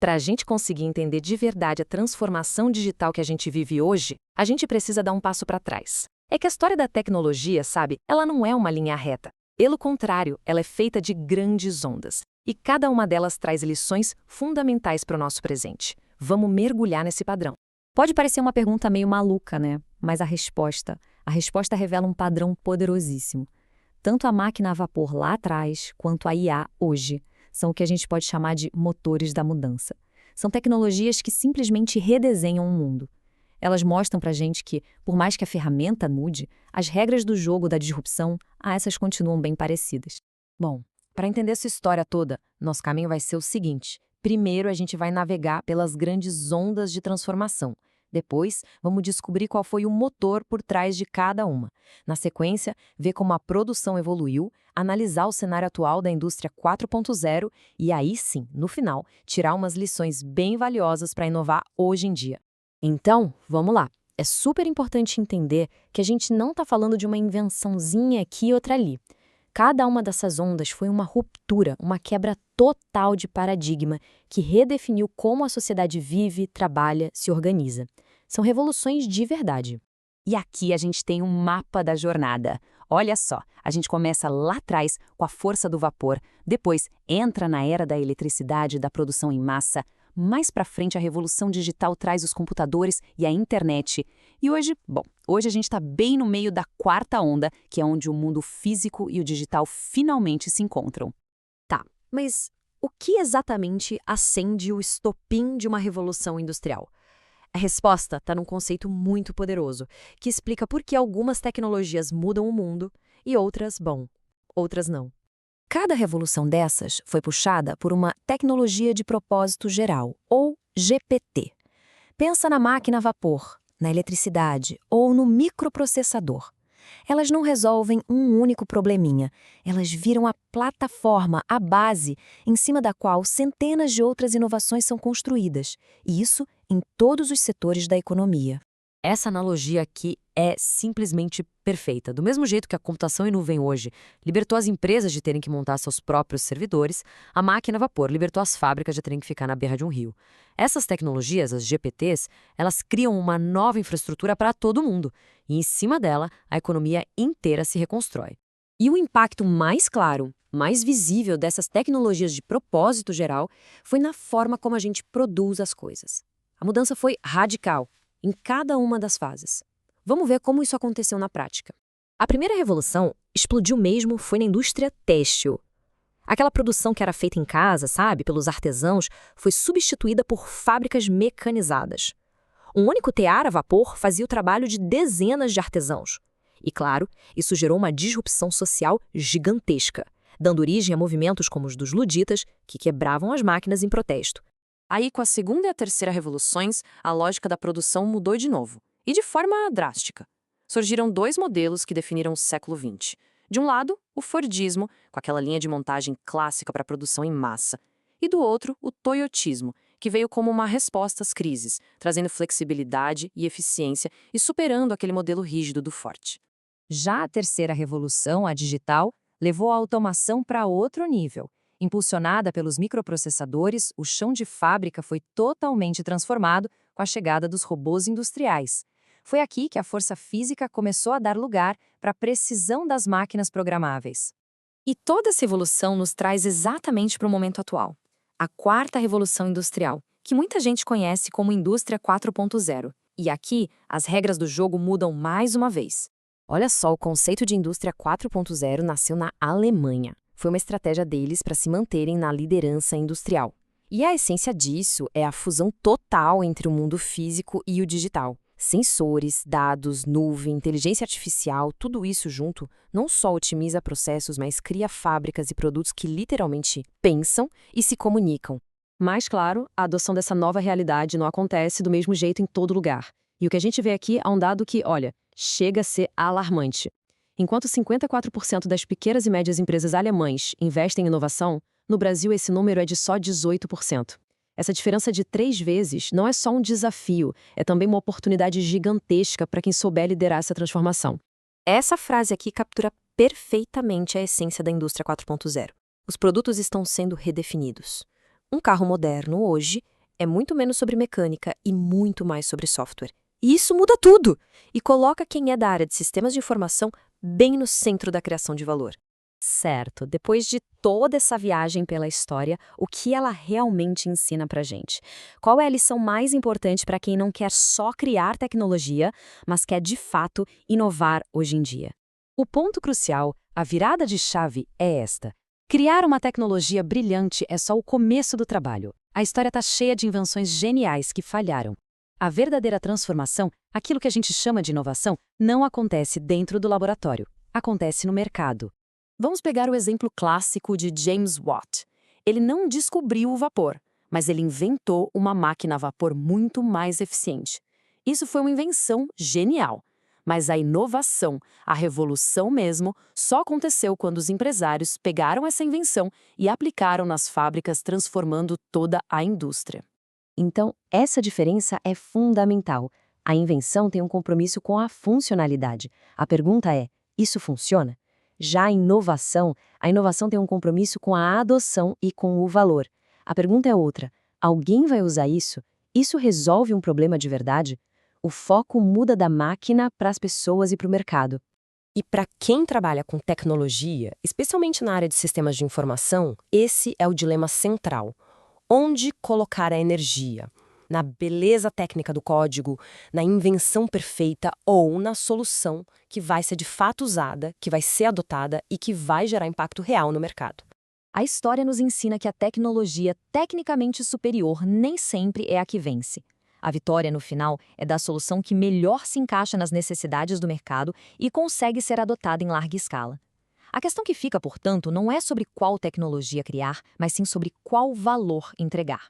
Para a gente conseguir entender de verdade a transformação digital que a gente vive hoje, a gente precisa dar um passo para trás. É que a história da tecnologia, sabe, ela não é uma linha reta. Pelo contrário, ela é feita de grandes ondas. E cada uma delas traz lições fundamentais para o nosso presente. Vamos mergulhar nesse padrão. Pode parecer uma pergunta meio maluca, né? Mas a resposta revela um padrão poderosíssimo. Tanto a máquina a vapor lá atrás, quanto a IA hoje, são o que a gente pode chamar de motores da mudança. São tecnologias que simplesmente redesenham o mundo. Elas mostram pra gente que, por mais que a ferramenta mude, as regras do jogo da disrupção, essas continuam bem parecidas. Bom, para entender essa história toda, nosso caminho vai ser o seguinte. Primeiro, a gente vai navegar pelas grandes ondas de transformação. Depois, vamos descobrir qual foi o motor por trás de cada uma. Na sequência, ver como a produção evoluiu, analisar o cenário atual da indústria 4.0 e aí sim, no final, tirar umas lições bem valiosas para inovar hoje em dia. Então, vamos lá. É super importante entender que a gente não está falando de uma invençãozinha aqui e outra ali. Cada uma dessas ondas foi uma ruptura, uma quebra total de paradigma que redefiniu como a sociedade vive, trabalha, se organiza. São revoluções de verdade. E aqui a gente tem um mapa da jornada. Olha só, a gente começa lá atrás com a força do vapor, depois entra na era da eletricidade e da produção em massa, mais para frente a revolução digital traz os computadores e a internet. E hoje a gente está bem no meio da quarta onda, que é onde o mundo físico e o digital finalmente se encontram. Tá, mas o que exatamente acende o estopim de uma revolução industrial? A resposta está num conceito muito poderoso, que explica por que algumas tecnologias mudam o mundo e outras não. Cada revolução dessas foi puxada por uma tecnologia de propósito geral, ou GPT. Pensa na máquina a vapor, na eletricidade ou no microprocessador. Elas não resolvem um único probleminha, elas viram a plataforma, a base, em cima da qual centenas de outras inovações são construídas, e isso em todos os setores da economia. Essa analogia aqui é simplesmente perfeita. Do mesmo jeito que a computação em nuvem hoje libertou as empresas de terem que montar seus próprios servidores, a máquina a vapor libertou as fábricas de terem que ficar na beira de um rio. Essas tecnologias, as GPTs, elas criam uma nova infraestrutura para todo mundo, e em cima dela, a economia inteira se reconstrói. E o impacto mais claro, mais visível dessas tecnologias de propósito geral foi na forma como a gente produz as coisas. A mudança foi radical em cada uma das fases. Vamos ver como isso aconteceu na prática. A primeira revolução explodiu mesmo foi na indústria têxtil. Aquela produção que era feita em casa, sabe, pelos artesãos, foi substituída por fábricas mecanizadas. Um único tear a vapor fazia o trabalho de dezenas de artesãos. E claro, isso gerou uma disrupção social gigantesca, dando origem a movimentos como os dos luditas, que quebravam as máquinas em protesto. Aí, com a segunda e a terceira revoluções, a lógica da produção mudou de novo, e de forma drástica. Surgiram dois modelos que definiram o século XX. De um lado, o Fordismo, com aquela linha de montagem clássica para a produção em massa, e do outro, o Toyotismo, que veio como uma resposta às crises, trazendo flexibilidade e eficiência e superando aquele modelo rígido do Ford. Já a terceira revolução, a digital, levou a automação para outro nível. Impulsionada pelos microprocessadores, o chão de fábrica foi totalmente transformado com a chegada dos robôs industriais. Foi aqui que a força física começou a dar lugar para a precisão das máquinas programáveis. E toda essa evolução nos traz exatamente para o momento atual. A quarta revolução industrial, que muita gente conhece como Indústria 4.0. E aqui, as regras do jogo mudam mais uma vez. Olha só, o conceito de Indústria 4.0 nasceu na Alemanha. Foi uma estratégia deles para se manterem na liderança industrial. E a essência disso é a fusão total entre o mundo físico e o digital. Sensores, dados, nuvem, inteligência artificial, tudo isso junto não só otimiza processos, mas cria fábricas e produtos que literalmente pensam e se comunicam. Mas, claro, a adoção dessa nova realidade não acontece do mesmo jeito em todo lugar. E o que a gente vê aqui é um dado que, olha, chega a ser alarmante. Enquanto 54% das pequenas e médias empresas alemãs investem em inovação, no Brasil esse número é de só 18%. Essa diferença de 3 vezes não é só um desafio, é também uma oportunidade gigantesca para quem souber liderar essa transformação. Essa frase aqui captura perfeitamente a essência da indústria 4.0. Os produtos estão sendo redefinidos. Um carro moderno, hoje, é muito menos sobre mecânica e muito mais sobre software. E isso muda tudo! E coloca quem é da área de sistemas de informação bem no centro da criação de valor. Certo, depois de toda essa viagem pela história, o que ela realmente ensina pra gente? Qual é a lição mais importante para quem não quer só criar tecnologia, mas quer de fato inovar hoje em dia? O ponto crucial, a virada de chave, é esta. Criar uma tecnologia brilhante é só o começo do trabalho. A história está cheia de invenções geniais que falharam. A verdadeira transformação, aquilo que a gente chama de inovação, não acontece dentro do laboratório. Acontece no mercado. Vamos pegar o exemplo clássico de James Watt. Ele não descobriu o vapor, mas ele inventou uma máquina a vapor muito mais eficiente. Isso foi uma invenção genial. Mas a inovação, a revolução mesmo, só aconteceu quando os empresários pegaram essa invenção e aplicaram nas fábricas, transformando toda a indústria. Então, essa diferença é fundamental. A invenção tem um compromisso com a funcionalidade. A pergunta é: isso funciona? Já a inovação tem um compromisso com a adoção e com o valor. A pergunta é outra: alguém vai usar isso? Isso resolve um problema de verdade? O foco muda da máquina para as pessoas e para o mercado. E para quem trabalha com tecnologia, especialmente na área de sistemas de informação, esse é o dilema central. Onde colocar a energia? Na beleza técnica do código, na invenção perfeita ou na solução que vai ser de fato usada, que vai ser adotada e que vai gerar impacto real no mercado? A história nos ensina que a tecnologia tecnicamente superior nem sempre é a que vence. A vitória, no final, é da solução que melhor se encaixa nas necessidades do mercado e consegue ser adotada em larga escala. A questão que fica, portanto, não é sobre qual tecnologia criar, mas sim sobre qual valor entregar.